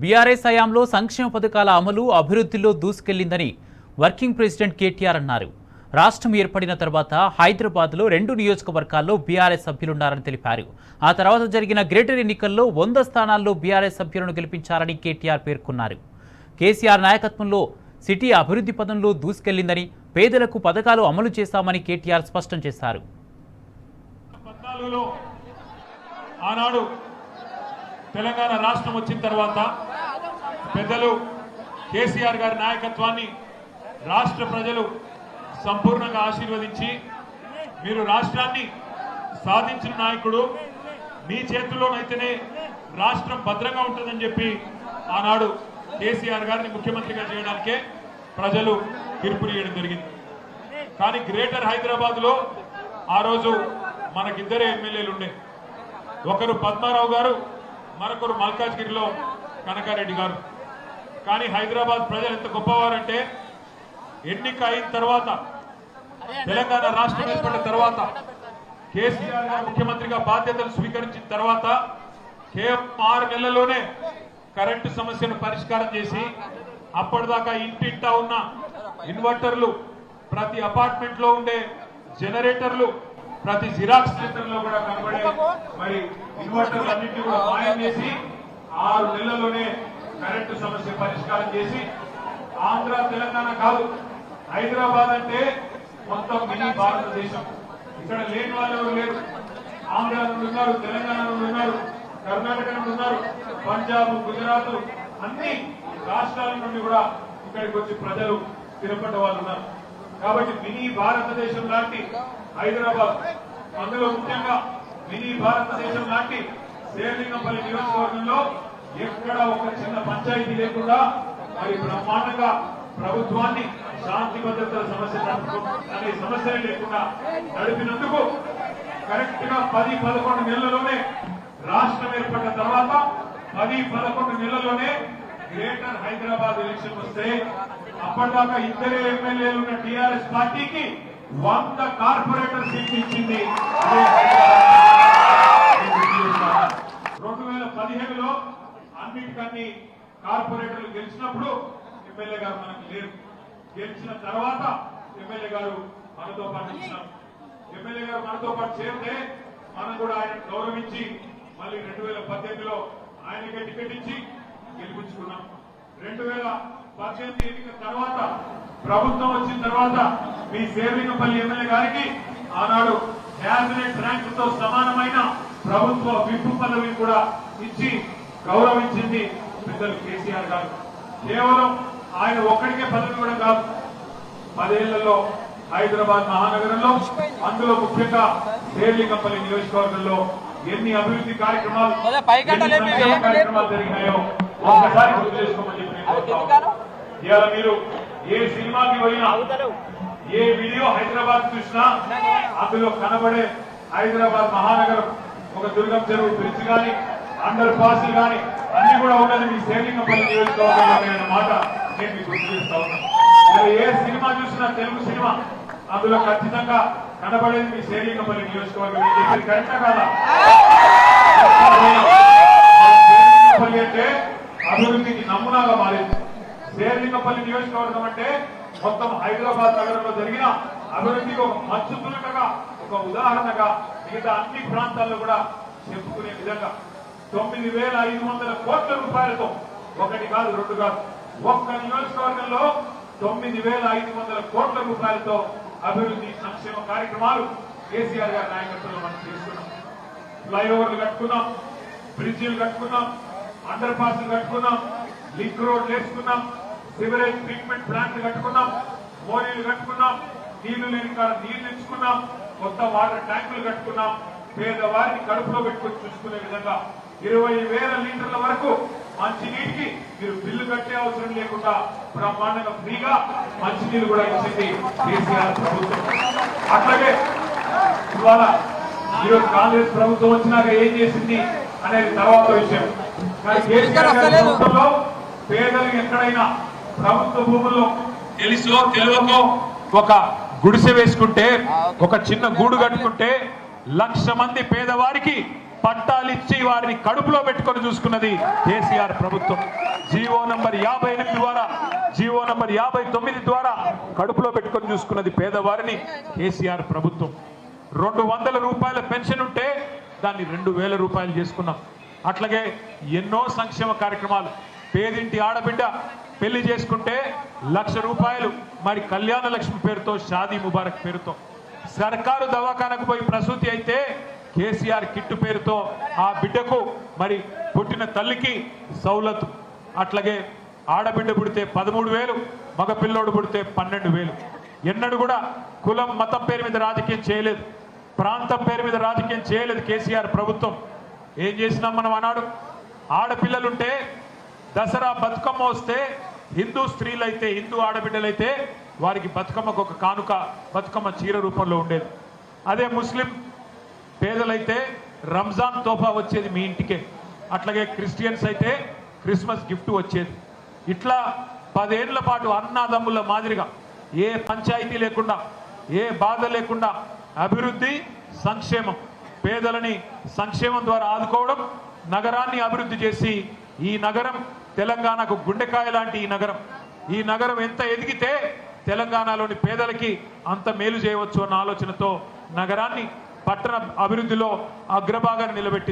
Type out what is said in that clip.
BRS హయాంలో సంక్షేమ పథకాల అమలు అభివృద్ధిలో దూసుకెళ్లిందని వర్కింగ్ ప్రెసిడెంట్ కేటీఆర్ అన్నారు. రాష్ట్రం ఏర్పడిన తర్వాత హైదరాబాద్లో 2 నియోజకవర్గాల్లో బీఆర్ఎస్ సభ్యులున్నారని తెలిపారు. ఆ తర్వాత జరిగిన గ్రేటర్ ఎన్నికల్లో 100 స్థానాల్లో బీఆర్ఎస్ సభ్యులను గెలిపించారని కేటీఆర్ పేర్కొన్నారు. కేసీఆర్ నాయకత్వంలో సిటీ అభివృద్ధి పదంలో దూసుకెళ్లిందని, పేదలకు పథకాలు అమలు చేశామని కేటీఆర్ స్పష్టం చేశారు. తెలంగాణ రాష్ట్రం వచ్చిన తర్వాత పెద్దలు కేసీఆర్ గారి నాయకత్వాన్ని రాష్ట్ర ప్రజలు సంపూర్ణంగా ఆశీర్వదించి, మీరు రాష్ట్రాన్ని సాధించిన నాయకుడు, మీ చేతుల్లోనైతేనే రాష్ట్రం భద్రంగా ఉంటుందని చెప్పి ఆనాడు కేసీఆర్ గారిని ముఖ్యమంత్రిగా చేయడానికే ప్రజలు తీర్పునియడం జరిగింది. కానీ గ్రేటర్ హైదరాబాద్లో ఆ రోజు మనకిద్దరే ఎమ్మెల్యేలు ఉండే. ఒకరు పద్మారావు గారు, మరొకరు మల్కాజ్గిరిలో కనకారెడ్డి గారు. కానీ హైదరాబాద్ ప్రజలు ఎంత గొప్పవారంటే, ఎన్నిక అయిన తర్వాత, తెలంగాణ రాష్ట్రం ఏర్పడిన తర్వాత, కేసీఆర్ గారు ముఖ్యమంత్రిగా బాధ్యతలు స్వీకరించిన తర్వాత కేవలం 6 నెలల్లోనే కరెంటు సమస్యను పరిష్కారం చేసి, అప్పటిదాకా ఇంటింటా ఉన్న ఇన్వర్టర్లు, ప్రతి అపార్ట్మెంట్ లో ఉండే జనరేటర్లు, ప్రతి జిరాక్స్ సెంటర్లో కూడా కనబడే మరి ఇన్వర్టర్లు అన్నింటినీ కూడా మాయం చేసి 6 నెలల్లోనే కరెంటు సమస్య పరిష్కారం చేసి, ఆంధ్ర తెలంగాణ కాదు, హైదరాబాద్ అంటే మొత్తం మినీ భారతదేశం. ఇక్కడ లేని వాళ్ళు ఎవరు లేరు. ఆంధ్ర నుండి ఉన్నారు, తెలంగాణ నుండి ఉన్నారు, కర్ణాటక నుండి ఉన్నారు, పంజాబ్, గుజరాత్ అన్ని రాష్ట్రాల నుండి కూడా ఇక్కడికి వచ్చి ప్రజలు స్థిరపడ్డ వాళ్ళు ఉన్నారు. కాబట్టి మినీ భారతదేశం లాంటి హైదరాబాద్, అందులో ముఖ్యంగా మినీ భారతదేశం లాంటి శేర్లింగంపల్లి నియోజకవర్గంలో ఎక్కడ ఒక చిన్న పంచాయతీ లేకుండా మరి బ్రహ్మాండంగా ప్రభుత్వాన్ని శాంతి భద్రతల సమస్య అనే సమస్యలే లేకుండా నడిపినందుకు కరెక్ట్ గా 10-11 నెలల్లోనే రాష్ట్రం ఏర్పడిన తర్వాత 10-11 నెలల్లోనే గ్రేటర్ హైదరాబాద్ ఎలక్షన్ వస్తే, అప్పటిదాకా 2 ఎమ్మెల్యేలు ఉన్న టీఆర్ఎస్ పార్టీకి 100 కార్పొరేటర్ సీట్లు ఇచ్చింది. 2015లో అన్నిటికన్నీ కార్పొరేటర్లు గెలిచినప్పుడు ఎమ్మెల్యే గారు మనకు లేరు. గెలిచిన తర్వాత ఎమ్మెల్యే గారు మనతో పాటు ఇచ్చినాం. ఎమ్మెల్యే గారు మనతో పాటు చేరితే మనం కూడా ఆయన గౌరవించి మళ్ళీ 2018లో ఆయనకే టికెట్ ఇచ్చి గెలిపించుకున్నాం. 2018 ఎన్నికల తర్వాత ప్రభుత్వం వచ్చిన తర్వాత మీ శేర్లింగంపల్లి ఎమ్మెల్యే గారికి ఆనాడు క్యాబినెట్ ర్యాంకుతో సమానమైన ప్రభుత్వ విప్ పదవిని కూడా ఇచ్చి గౌరవించింది పెద్దలు కేసీఆర్ గారు. కేవలం ఆయన ఒక్కడికే పదవి కూడా కాదు, 10 ఏళ్లలో హైదరాబాద్ మహానగరంలో, అందులో ముఖ్యంగా శేర్లింగంపల్లి నియోజకవర్గంలో ఎన్ని అభివృద్ధి కార్యక్రమాలు జరిగినాయో ఒక్కసారి గుర్తు చేసుకోమని చెప్పి ఇవాళ మీరు ఏ సినిమాకి పోయినా, ఏ వీడియో హైదరాబాద్ చూసినా అందులో కనబడే హైదరాబాద్ మహానగరం, ఒక దుర్గం చెరువు బ్రిడ్జ్ గాని, అండర్ పాస్ గాని అన్ని కూడా ఉన్నది మీ శేర్లింగంపల్లి నియోజకవర్గంలో అనే మాట నేను మీకు గుర్తు చేస్తా ఉన్నాను. ఏ సినిమా చూసినా, తెలుగు సినిమా, అందులో ఖచ్చితంగా కనబడేది మీ శేర్లింగంపల్లి నియోజకవర్గం. చెప్పేది కరెక్టా కాదా? శేర్లింగంపల్లి అంటే అభివృద్ధికి నమూనాగా మారింది. శేర్లింగంపల్లి నియోజకవర్గం అంటే మొత్తం హైదరాబాద్ నగరంలో జరిగిన అభివృద్ధికి ఒక మంచు తునకగా, ఒక ఉదాహరణగా మిగతా అన్ని ప్రాంతాల్లో కూడా చెప్పుకునే విధంగా 9,500 కోట్ల రూపాయలతో, ఒకటి కాదు, 2 కాదు, ఒక్క నియోజకవర్గంలో 9,500 కోట్ల రూపాయలతో అభివృద్ధి సంక్షేమ కార్యక్రమాలు కేసీఆర్ గారి నాయకత్వంలో మనం చేసుకున్నాం. ఫ్లైఓవర్లు కట్టుకున్నాం, బ్రిడ్జిలు కట్టుకున్నాం, అండర్ పాస్లు కట్టుకున్నాం, లింక్ రోడ్లు వేసుకున్నాం, సివరేజ్ ట్రీట్మెంట్ ప్లాంట్లు కట్టుకున్నాం, మోరీలు కట్టుకున్నాం, నీళ్లు లేని కాడ నీళ్లు ఇచ్చుకున్నాం, కొత్త వాటర్ ట్యాంకులు కట్టుకున్నాం. పేదవారిని కడుపులో పెట్టుకుని చూసుకునే విధంగా 20,000 లీటర్ల వరకు మంచినీటికి మీరు బిల్లు కట్టే అవసరం లేకుండా బ్రహ్మాండంగా ఫ్రీగా మంచినీళ్ళు కూడా ఇచ్చింది కేసీఆర్ ప్రభుత్వం. అట్లాగే ఇవాళ ఈరోజు కాంగ్రెస్ ప్రభుత్వం వచ్చినాక ఏం చేసింది అనేది తర్వాత విషయం. కానీ కేసీఆర్ ప్రభుత్వంలో పేదలు ఎక్కడైనా ప్రభుత్వ భూముల్లో తెలుసో తెలియకో ఒక గుడిసె వేసుకుంటే, ఒక చిన్న గూడు కట్టుకుంటే 1,00,000 మంది పేదవారికి పట్టాలిచ్చి వారిని కడుపులో పెట్టుకొని చూసుకున్నది కేసీఆర్ ప్రభుత్వం. జీవో నంబర్ 58 ద్వారా, జీవో నంబర్ 59 ద్వారా కడుపులో పెట్టుకొని చూసుకున్నది పేదవారిని కేసీఆర్ ప్రభుత్వం. 200 రూపాయల పెన్షన్ ఉంటే దాన్ని 2000 రూపాయలు చేసుకున్నాం. అట్లాగే ఎన్నో సంక్షేమ కార్యక్రమాలు. పేదింటి ఆడబిడ్డ పెళ్లి చేసుకుంటే 1,00,000 రూపాయలు మరి కళ్యాణ లక్ష్మి పేరుతో, షాదీ ముబారక్ పేరుతో. సర్కారు దవాఖానకు పోయి ప్రసూతి అయితే కేసీఆర్ కిట్టు పేరుతో ఆ బిడ్డకు మరి పుట్టిన తల్లికి సౌలత్. అట్లాగే ఆడబిడ్డ పుడితే 13,000, మగ పిల్లోడు పుడితే 12,000. ఎన్నడూ కూడా కులం మతం పేరు మీద రాజకీయం చేయలేదు, ప్రాంతం పేరు మీద రాజకీయం చేయలేదు కేసీఆర్ ప్రభుత్వం. ఏం చేసినాం మనం అన్నాడు? ఆడపిల్లలుంటే దసరా బతుకమ్మ వస్తే హిందూ స్త్రీలైతే, హిందూ ఆడబిడ్డలైతే వారికి బతుకమ్మకు ఒక కానుక, బతుకమ్మ చీర రూపంలో ఉండేది. అదే ముస్లిం పేదలైతే రంజాన్ తోఫా వచ్చేది మీ ఇంటికే. అట్లాగే క్రిస్టియన్స్ అయితే క్రిస్మస్ గిఫ్ట్ వచ్చేది. ఇట్లా 10 ఏళ్ల పాటు అన్నాదమ్ముల మాదిరిగా ఏ పంచాయతీ లేకుండా, ఏ బాధ లేకుండా అభివృద్ధి, సంక్షేమం, పేదలని సంక్షేమం ద్వారా ఆదుకోవడం, నగరాన్ని అభివృద్ధి చేసి ఈ నగరం తెలంగాణకు గుండెకాయ లాంటి ఈ నగరం ఎంత ఎదిగితే తెలంగాణలోని పేదలకి అంత మేలు చేయవచ్చు అన్న ఆలోచనతో నగరాన్ని పట్టణ అభివృద్ధిలో అగ్రభాగాన్ని నిలబెట్టింది.